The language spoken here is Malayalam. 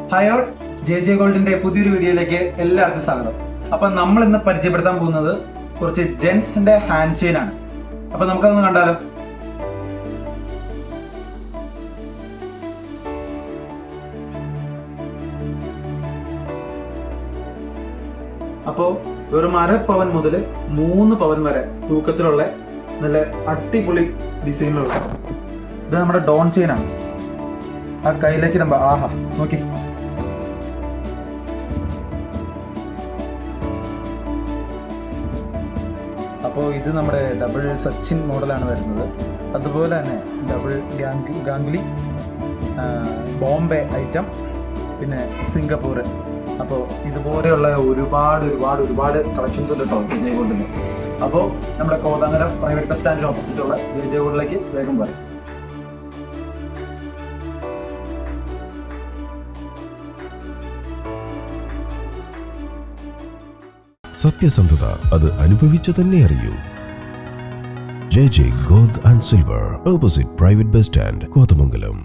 ഹായ് ഓൾ, ജെ ഗോൾഡിന്റെ പുതിയൊരു വീഡിയോയിലേക്ക് എല്ലാവർക്കും സ്വാഗതം. അപ്പൊ നമ്മൾ ഇന്ന് പരിചയപ്പെടുത്താൻ പോകുന്നത് കുറച്ച് ജെൻസിന്റെ ഹാൻഡ് ചെയിൻ ആണ്. അപ്പൊ നമുക്കതൊന്ന് കണ്ടാലോ. അപ്പോ വെറും 1/2 പവൻ മുതൽ 3 പവൻ വരെ തൂക്കത്തിലുള്ള നല്ല അടിപൊളി ഡിസൈനിലുള്ള ഇത് നമ്മുടെ ഡോൺ ചെയിൻ ആണ്. ആ കയ്യിലേക്ക് ഇടുമ്പോ ആഹാ നോക്കി. അപ്പോൾ ഇത് നമ്മുടെ ഡബിൾ സച്ചിൻ മോഡലാണ് വരുന്നത്. അതുപോലെ തന്നെ ഡബിൾ ഗാംഗുലി, ബോംബെ ഐറ്റം, പിന്നെ സിംഗപ്പൂർ. അപ്പോൾ ഇതുപോലെയുള്ള ഒരുപാട് കളക്ഷൻസ് ഉണ്ട് കേട്ടോ ജെ ഗോൾഡിന്. അപ്പോൾ നമ്മുടെ കോതമംഗലം പ്രൈവറ്റ് ബസ് സ്റ്റാൻഡിന് ഓപ്പോസിറ്റുള്ള ജെ ഗോൾഡിലേക്ക് വേഗം വരും. സത്യസന്ധത അത് അനുഭവിച്ചു തന്നെ അറിയൂ. J gold and silver, opposite private bus stand, Kothamangalam.